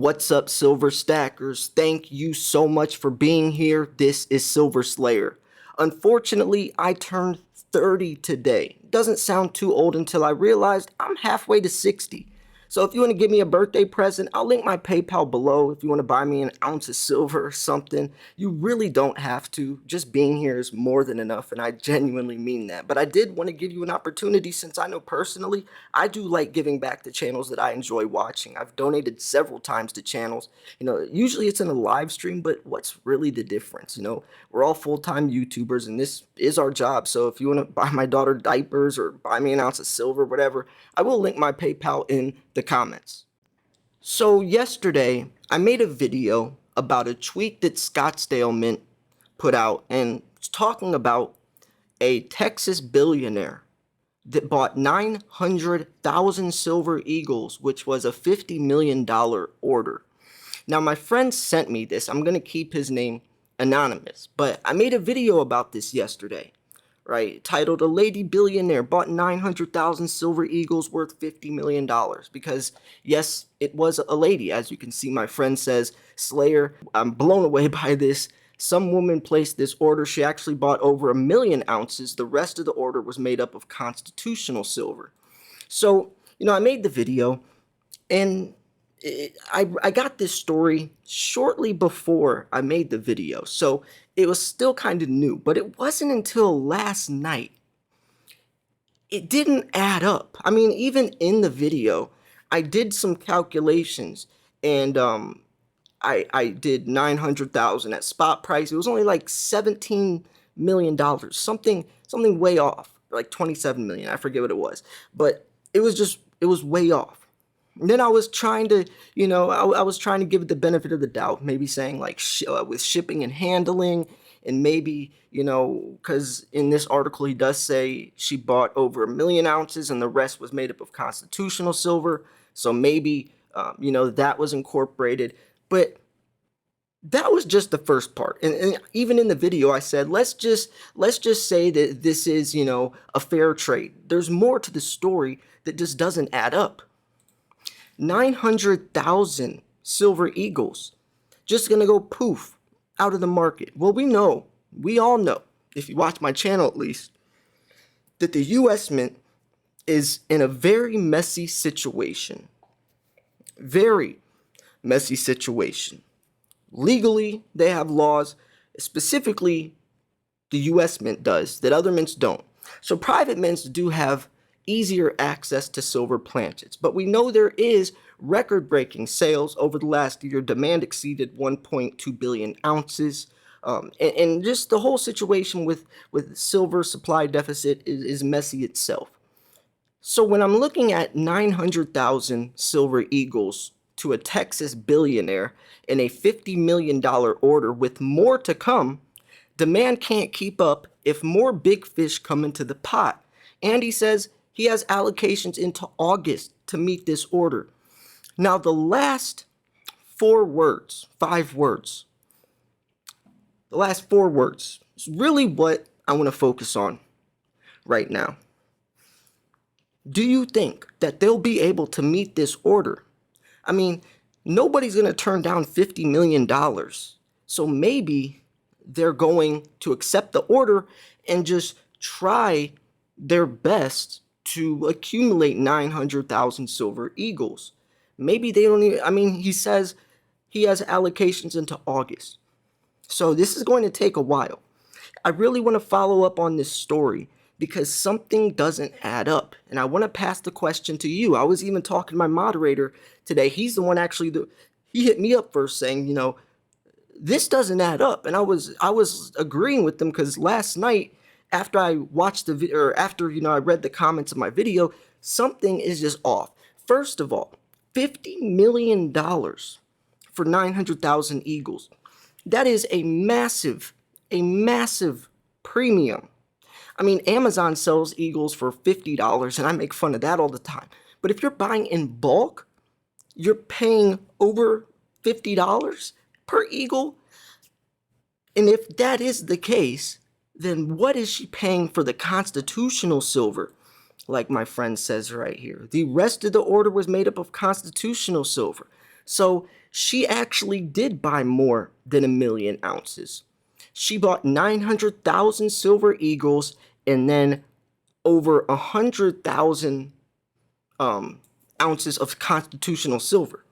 What's up, Silver Stackers? Thank you so much for being here. This is Silver Slayer. Unfortunately, I turned 30 today. Doesn't sound too old until I realized I'm halfway to 60. So if you want to give me a birthday present, I'll link my PayPal below if you want to buy me an ounce of silver or something. You really don't have to. Just being here is more than enough, and I genuinely mean that. But I did want to give you an opportunity since I know personally I do like giving back to channels that I enjoy watching. I've donated several times to channels. Usually it's in a live stream, but what's really the difference? We're all full-time YouTubers, and this is our job. So if you want to buy my daughter diapers or buy me an ounce of silver, whatever, I will link my PayPal in the comments. So yesterday, I made a video about a tweet that Scottsdale Mint put out, and it's talking about a Texas billionaire that bought 900,000 silver eagles, which was a $50 million order. Now, my friend sent me this. I'm going to keep his name anonymous, but I made a video about this yesterday, right? Titled, "A Lady Billionaire Bought 900,000 Silver Eagles Worth $50 million. Because, yes, it was a lady. As you can see, my friend says, "Slayer, I'm blown away by this. Some woman placed this order. She actually bought over 1 million ounces. The rest of the order was made up of constitutional silver." So, I made the video, and I got this story shortly before I made the video. So it was still kind of new, but it wasn't until last night. It didn't add up. I mean, even in the video, I did some calculations, and I did 900,000 at spot price. It was only like $17 million, something way off, like 27 million. I forget what it was, but it was way off. And then I was trying to, I was trying to give it the benefit of the doubt, maybe saying like with shipping and handling, and maybe, because in this article he does say she bought over 1 million ounces and the rest was made up of constitutional silver. So maybe, that was incorporated. But that was just the first part. And even in the video, I said, let's just say that this is, a fair trade. There's more to the story that just doesn't add up. 900,000 silver eagles just gonna go poof out of the market. Well, we all know, if you watch my channel at least, that the US Mint is in a very messy situation. Very messy situation. Legally, they have laws, specifically the US Mint does, that other mints don't. So private mints do have easier access to silver planchets, but we know there is record-breaking sales over the last year. Demand exceeded 1.2 billion ounces, and just the whole situation with silver supply deficit is messy itself. So when I'm looking at 900,000 silver eagles to a Texas billionaire in a $50 million order with more to come, demand can't keep up if more big fish come into the pot. And he says he has allocations into August to meet this order. Now, the last 5 words, the last 4 words is really what I want to focus on right now. Do you think that they'll be able to meet this order? I mean, nobody's going to turn down $50 million. So maybe they're going to accept the order and just try their best to accumulate 900,000 silver eagles. Maybe they don't even, he says he has allocations into August. So this is going to take a while. I really want to follow up on this story because something doesn't add up. And I want to pass the question to you. I was even talking to my moderator today. He's the one he hit me up first saying, this doesn't add up. And I was agreeing with them because last night, after I watched the video, or after, I read the comments of my video, something is just off. First of all, $50 million for 900,000 eagles. That is a massive premium. I mean, Amazon sells eagles for $50, and I make fun of that all the time. But if you're buying in bulk, you're paying over $50 per eagle. And if that is the case, then what is she paying for the constitutional silver? Like my friend says right here, the rest of the order was made up of constitutional silver. So She actually did buy more than 1,000,000 ounces. She bought 900,000 silver eagles and then over 100,000 ounces of constitutional silver.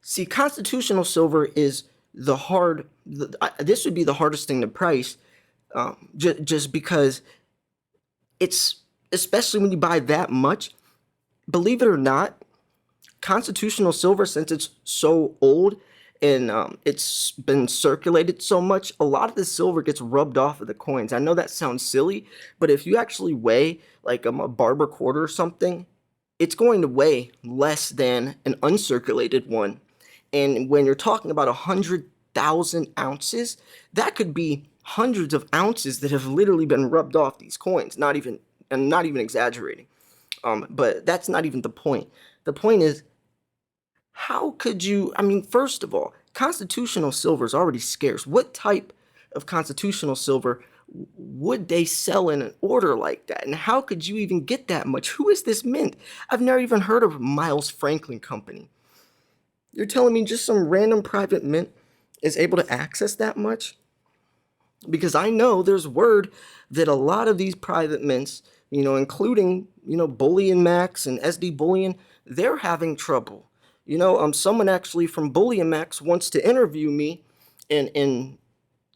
See, constitutional silver is this would be the hardest thing to price, just because it's, especially when you buy that much, believe it or not, constitutional silver, since it's so old and it's been circulated so much, a lot of the silver gets rubbed off of the coins. I know that sounds silly, but if you actually weigh like a barber quarter or something, it's going to weigh less than an uncirculated one. And when you're talking about 100,000 ounces, that could be hundreds of ounces that have literally been rubbed off these coins. Not even exaggerating. But that's not even the point. The point is, how could you? I mean, first of all, constitutional silver is already scarce. What type of constitutional silver would they sell in an order like that? And how could you even get that much? Who is this mint? I've never even heard of Miles Franklin Company. You're telling me just some random private mint is able to access that much? Because I know there's word that a lot of these private mints, including, Bullion Max and SD Bullion, they're having trouble. Someone actually from Bullion Max wants to interview me and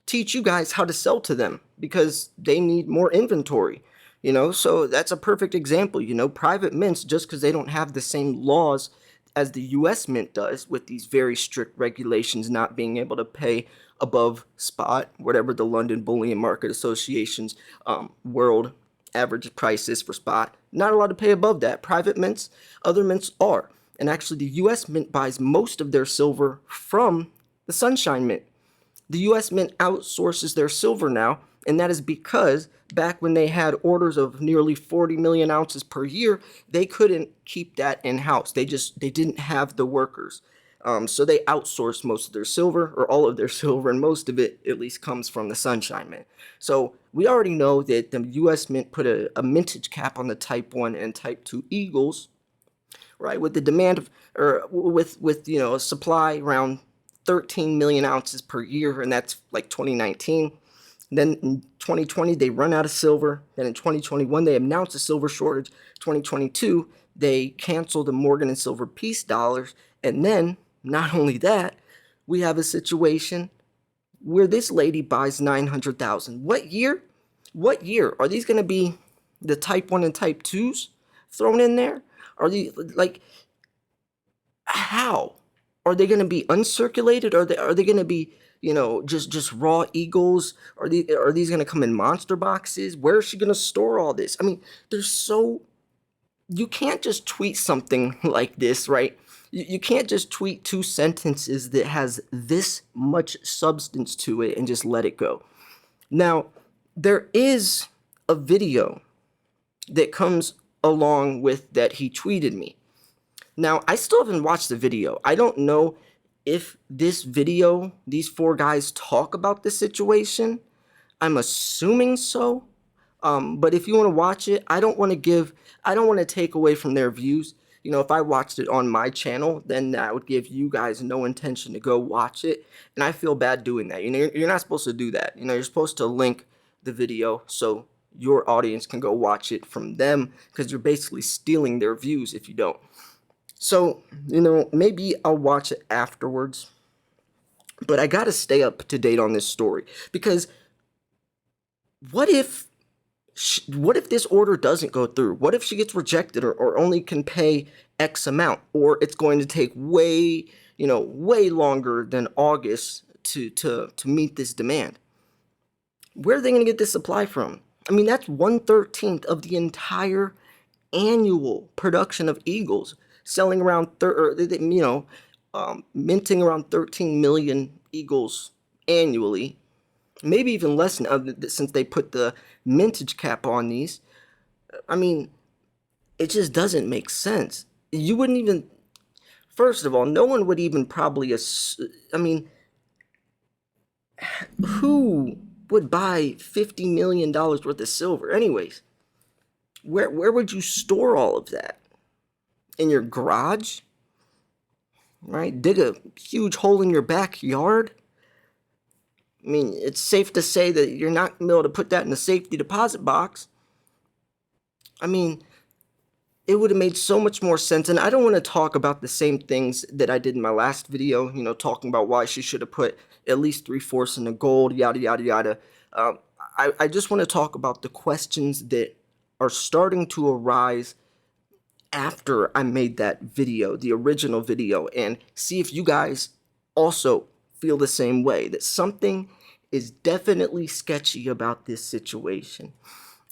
teach you guys how to sell to them because they need more inventory. So that's a perfect example. Private mints, just because they don't have the same laws as the US Mint does, with these very strict regulations, not being able to pay above spot, whatever the London Bullion Market Association's world average price is for spot, not allowed to pay above that. Private mints, other mints are. And actually the US Mint buys most of their silver from the Sunshine Mint. The US Mint outsources their silver now, and that is because back when they had orders of nearly 40 million ounces per year, they couldn't keep that in-house. They didn't have the workers. So they outsourced most of their silver, or all of their silver, and most of it at least comes from the Sunshine Mint. So we already know that the US Mint put a mintage cap on the Type 1 and Type 2 Eagles, right, with the demand of, or with a supply around 13 million ounces per year, and that's like 2019. Then in 2020, they run out of silver. Then in 2021, they announced a silver shortage. 2022, they canceled the Morgan and Silver Peace dollars. And then, not only that, we have a situation where this lady buys 900,000. What year? What year? Are these going to be the Type 1 and Type 2s thrown in there? Are these, like, how? Are they going to be uncirculated? Are they going to be, just raw eagles? Are these going to come in monster boxes? Where is she going to store all this? I mean, you can't just tweet something like this, right? You can't just tweet 2 sentences that has this much substance to it and just let it go. Now, there is a video that comes along with that he tweeted me. Now, I still haven't watched the video. I don't know if this video, these 4 guys talk about the situation. I'm assuming so. But if you want to watch it, I don't want to take away from their views. If I watched it on my channel, then that would give you guys no intention to go watch it. And I feel bad doing that. You're not supposed to do that. You're supposed to link the video so your audience can go watch it from them, because you're basically stealing their views if you don't. So, maybe I'll watch it afterwards, but I gotta stay up to date on this story, because what if this order doesn't go through? What if she gets rejected, or only can pay X amount, or it's going to take way longer than August to meet this demand? Where are they going to get this supply from? I mean, that's 1/13 of the entire annual production of Eagles, selling around minting around 13 million Eagles annually, maybe even less now since they put the mintage cap on these. I mean, it just doesn't make sense. You wouldn't even, first of all, no one would even probably, I mean, who would buy $50 million worth of silver? Anyways, where would you store all of that? In your garage? right? Dig a huge hole in your backyard. I mean, it's safe to say that you're not going to be able to put that in a safety deposit box. I mean, it would have made so much more sense. And I don't want to talk about the same things that I did in my last video, talking about why she should have put at least 3/4 in the gold, yada, yada, yada. Um, I just want to talk about the questions that are starting to arise after I made that video, the original video, and see if you guys also feel the same way, that something is definitely sketchy about this situation.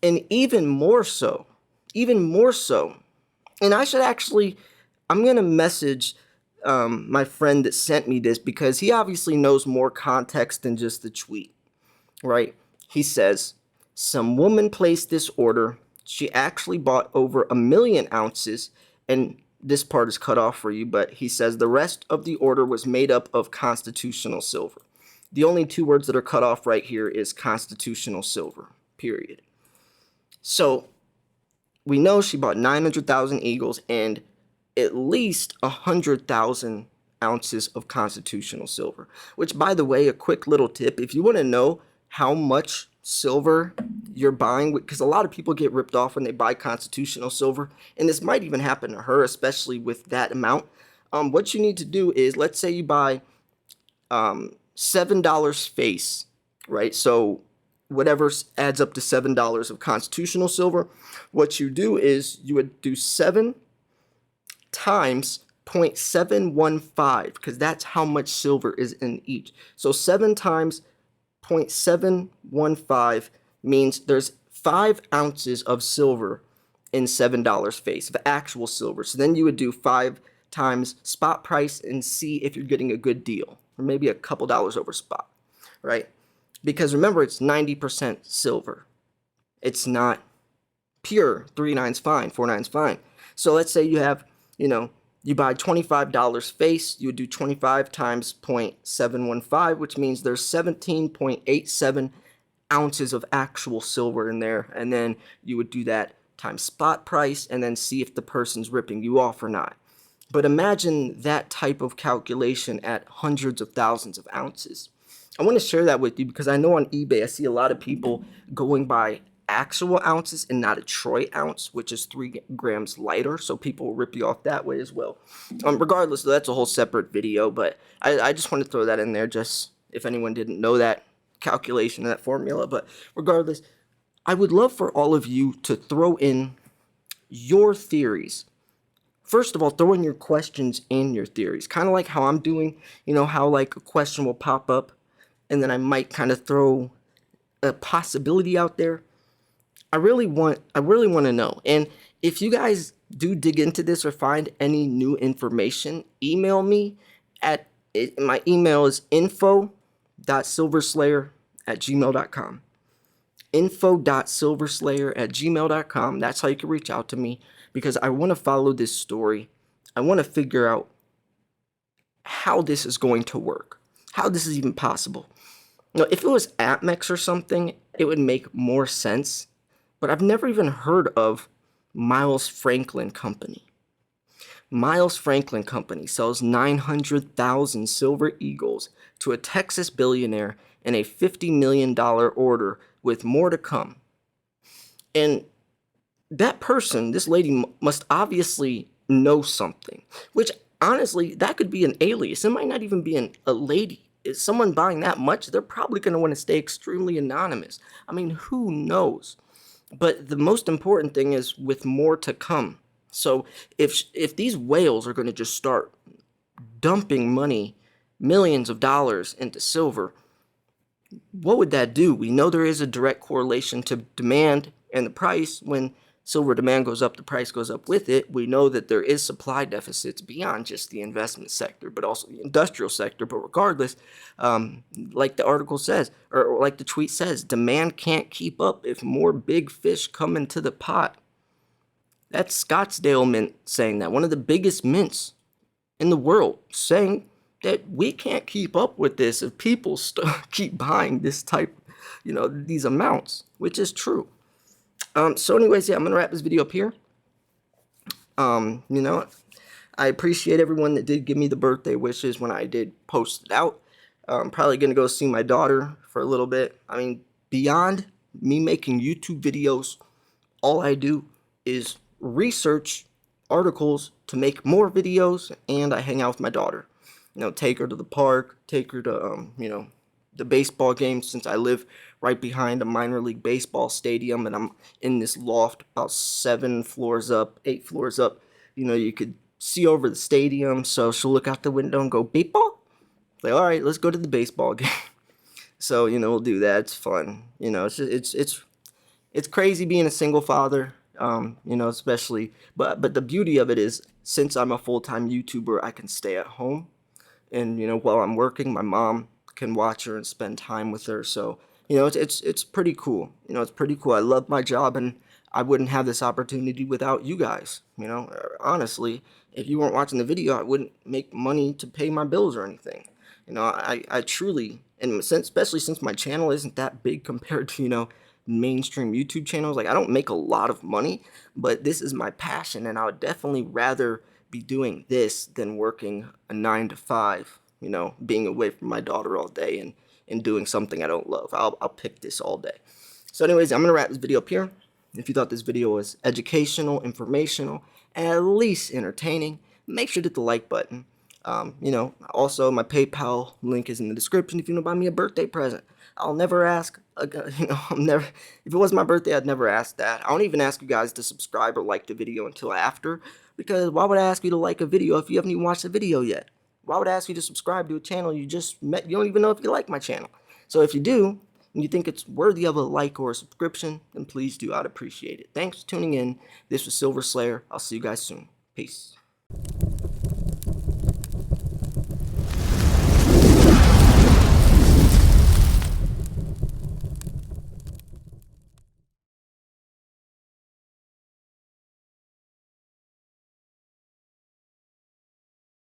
And even more so, and I'm going to message my friend that sent me this because he obviously knows more context than just the tweet, right? He says, some woman placed this order. She actually bought over 1,000,000 ounces, and this part is cut off for you, but he says the rest of the order was made up of constitutional silver. The only two words that are cut off right here is constitutional silver, period. So we know she bought 900,000 eagles and at least 100,000 ounces of constitutional silver. Which, by the way, a quick little tip, if you want to know how much silver you're buying, because a lot of people get ripped off when they buy constitutional silver, and this might even happen to her, especially with that amount. What you need to do is, let's say you buy $7 face, right? So whatever adds up to $7 of constitutional silver, what you do is you would do 7 times 0.715, because that's how much silver is in each. So 7 times 0.715 means there's 5 ounces of silver in $7 face of actual silver. So then you would do 5 times spot price and see if you're getting a good deal, or maybe a couple dollars over spot, right? Because remember, it's 90% silver. It's not pure 3 nines fine, 4 nines fine. So let's say you have, you buy $25 face, you would do 25 times 0.715, which means there's 17.87 ounces of actual silver in there. And then you would do that times spot price and then see if the person's ripping you off or not. But imagine that type of calculation at hundreds of thousands of ounces. I want to share that with you because I know on eBay I see a lot of people going by actual ounces and not a troy ounce, which is 3 grams lighter, so people will rip you off that way as well. Regardless, that's a whole separate video, but I just want to throw that in there just if anyone didn't know that calculation, that formula. But regardless, I would love for all of you to throw in your theories. First of all, throw in your questions and your theories, kind of like how I'm doing, how like a question will pop up and then I might kind of throw a possibility out there. I really want to know. And if you guys do dig into this or find any new information, email me at my email is info.silverslayer@gmail.com. info.silverslayer@gmail.com. That's how you can reach out to me because I want to follow this story. I want to figure out how this is going to work, how this is even possible. If it was Atmex or something, it would make more sense. But I've never even heard of Miles Franklin Company. Miles Franklin Company sells 900,000 silver eagles to a Texas billionaire in a $50 million order with more to come. And that person, this lady, must obviously know something, which honestly, that could be an alias. It might not even be a lady. Is someone buying that much? They're probably going to want to stay extremely anonymous. I mean, who knows? But the most important thing is with more to come. So if these whales are going to just start dumping money, millions of dollars into silver, what would that do? We know there is a direct correlation to demand and the price. When silver demand goes up, the price goes up with it. We know that there is supply deficits beyond just the investment sector, but also the industrial sector. But regardless, like the article says, or like the tweet says, demand can't keep up if more big fish come into the pot. That's Scottsdale Mint saying that, one of the biggest mints in the world, saying that we can't keep up with this if people keep buying this type, these amounts, which is true. So anyways, yeah, I'm going to wrap this video up here. I appreciate everyone that did give me the birthday wishes when I did post it out. I'm probably going to go see my daughter for a little bit. I mean, beyond me making YouTube videos, all I do is research articles to make more videos, and I hang out with my daughter. Take her to the park, take her to, the baseball games, since I live right behind a minor league baseball stadium and I'm in this loft about 7 floors up, 8 floors up. You could see over the stadium, so she'll look out the window and go, baseball? Like, all right, let's go to the baseball game. So, we'll do that. It's fun. It's crazy being a single father, especially. But the beauty of it is, since I'm a full-time YouTuber, I can stay at home, and while I'm working, my mom can watch her and spend time with her. So it's pretty cool. It's pretty cool. I love my job, and I wouldn't have this opportunity without you guys. Honestly, if you weren't watching the video, I wouldn't make money to pay my bills or anything. I truly, and especially since my channel isn't that big compared to mainstream YouTube channels, like, I don't make a lot of money, but this is my passion, and I would definitely rather be doing this than working a 9 to 5, being away from my daughter all day and doing something I don't love. I'll pick this all day. So anyways, I'm going to wrap this video up here. If you thought this video was educational, informational, and at least entertaining, make sure to hit the like button. Also, my PayPal link is in the description if you want to buy me a birthday present. I'll never ask, if it was my birthday, I'd never ask that. I don't even ask you guys to subscribe or like the video until after, because why would I ask you to like a video if you haven't even watched the video yet? Why would I ask you to subscribe to a channel you just met? You don't even know if you like my channel. So if you do, and you think it's worthy of a like or a subscription, then please do. I'd appreciate it. Thanks for tuning in. This was Silver Slayer. I'll see you guys soon. Peace.